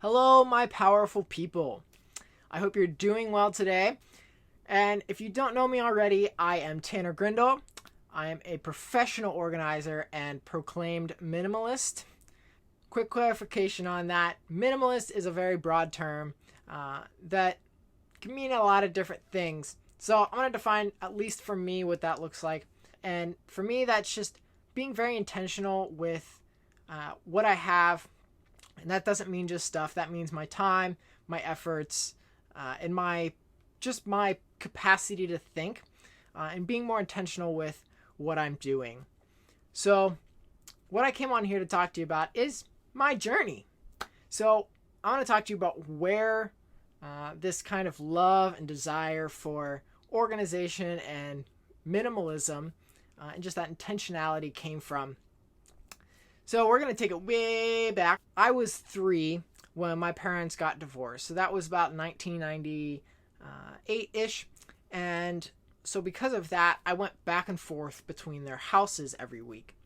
Hello, my powerful people. I hope you're doing well today. And if you don't know me already, I am Tanner Grindle. I am a professional organizer and proclaimed minimalist. Quick clarification on that: minimalist is a very broad term that can mean a lot of different things. So I'm going to define, at least for me, what that looks like. And for me, that's just being very intentional with what I have. And that doesn't mean just stuff. That means my time, my efforts, and my capacity to think, and being more intentional with what I'm doing. So what I came on here to talk to you about is my journey. So I want to talk to you about where this kind of love and desire for organization and minimalism and just that intentionality came from. So we're going to take it way back. I was 3 when my parents got divorced. So that was about 1998-ish. And so because of that, I went back and forth between their houses every week.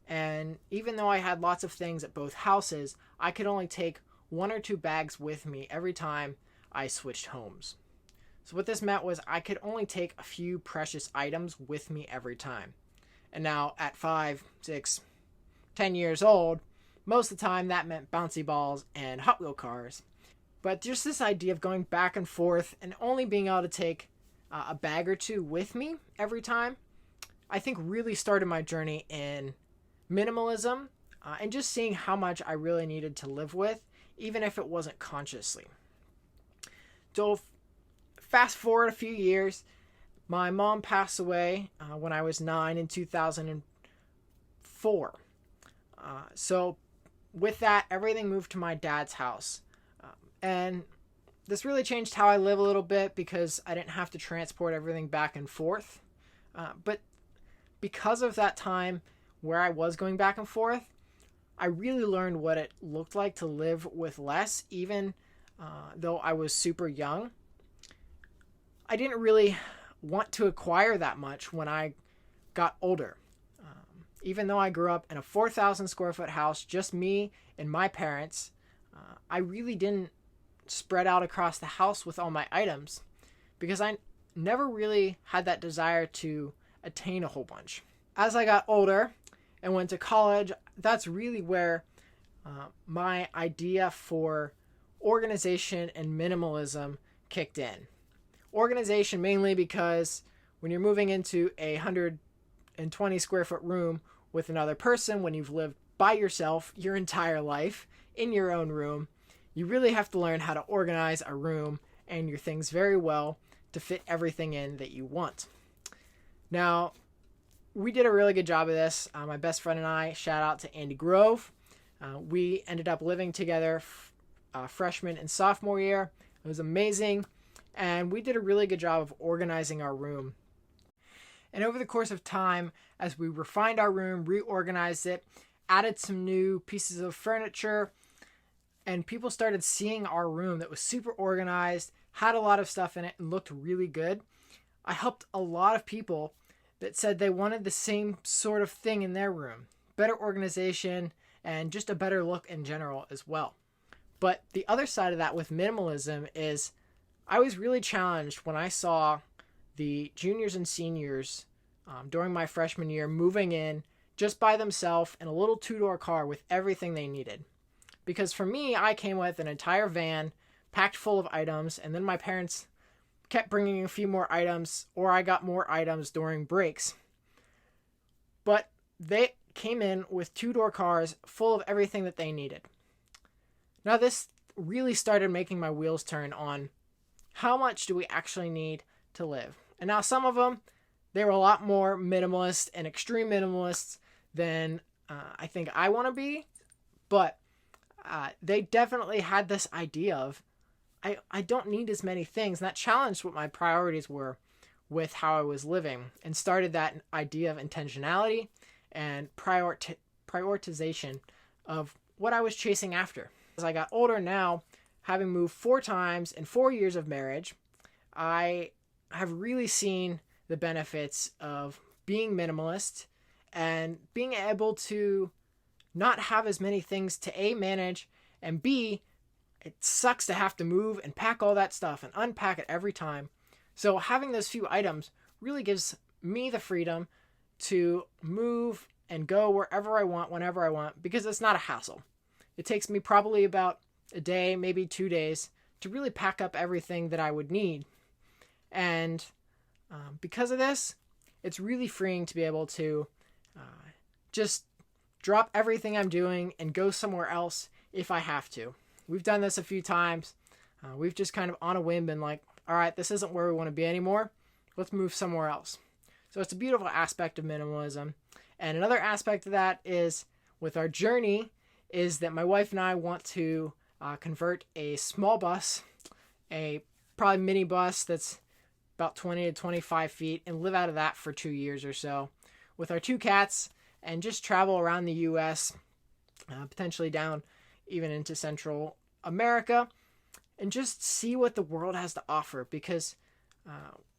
And even though I had lots of things at both houses, I could only take 1 or 2 bags with me every time I switched homes. So what this meant was I could only take a few precious items with me every time. And now at 5, 6, 10 years old, most of the time that meant bouncy balls and Hot Wheel cars. But just this idea of going back and forth and only being able to take a bag or 2 with me every time, I think really started my journey in minimalism and just seeing how much I really needed to live with, even if it wasn't consciously. So fast forward a few years, my mom passed away when I was 9 in 2004. So with that, everything moved to my dad's house. And this really changed how I live a little bit because I didn't have to transport everything back and forth. But because of that time where I was going back and forth, I really learned what it looked like to live with less, even though I was super young. I didn't really want to acquire that much when I got older. Even though I grew up in a 4,000 square foot house, just me and my parents, I really didn't spread out across the house with all my items because I never really had that desire to attain a whole bunch. As I got older and went to college, that's really where my idea for organization and minimalism kicked in. Organization mainly because when you're moving into a 120 square foot room with another person, when you've lived by yourself your entire life in your own room, you really have to learn how to organize a room and your things very well to fit everything in that you want. Now, we did a really good job of this. My best friend and I, shout out to Andy Grove. We ended up living together freshman and sophomore year. It was amazing. And we did a really good job of organizing our room. And over the course of time, as we refined our room, reorganized it, added some new pieces of furniture, and people started seeing our room that was super organized, had a lot of stuff in it, and looked really good, I helped a lot of people that said they wanted the same sort of thing in their room. Better organization and just a better look in general as well. But the other side of that with minimalism is I was really challenged when I saw the juniors and seniors during my freshman year moving in just by themselves in a little 2-door car with everything they needed. Because for me, I came with an entire van packed full of items, and then my parents kept bringing a few more items, or I got more items during breaks. But they came in with 2-door cars full of everything that they needed. Now this really started making my wheels turn on how much do we actually need to live. And now some of them, they were a lot more minimalist and extreme minimalists than I think I want to be. But they definitely had this idea of, I don't need as many things. And that challenged what my priorities were with how I was living and started that idea of intentionality and prioritization of what I was chasing after. As I got older now, having moved 4 times in 4 years of marriage, I have really seen the benefits of being minimalist and being able to not have as many things to A, manage, and B, it sucks to have to move and pack all that stuff and unpack it every time. So having those few items really gives me the freedom to move and go wherever I want, whenever I want, because it's not a hassle. It takes me probably about a day, maybe 2 days, to really pack up everything that I would need. And because of this, it's really freeing to be able to just drop everything I'm doing and go somewhere else if I have to. We've done this a few times. We've just kind of on a whim been like, all right, this isn't where we want to be anymore. Let's move somewhere else. So it's a beautiful aspect of minimalism. And another aspect of that is with our journey is that my wife and I want to convert a small bus, a probably mini bus that's about 20 to 25 feet, and live out of that for 2 years or so with our 2 cats and just travel around the U.S., potentially down even into Central America, and just see what the world has to offer, because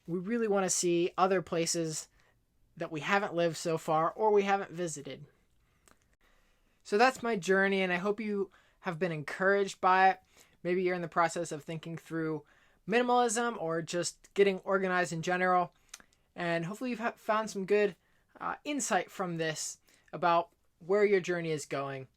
we really want to see other places that we haven't lived so far or we haven't visited. So that's my journey, and I hope you have been encouraged by it. Maybe you're in the process of thinking through minimalism or just getting organized in general, and hopefully you've found some good insight from this about where your journey is going.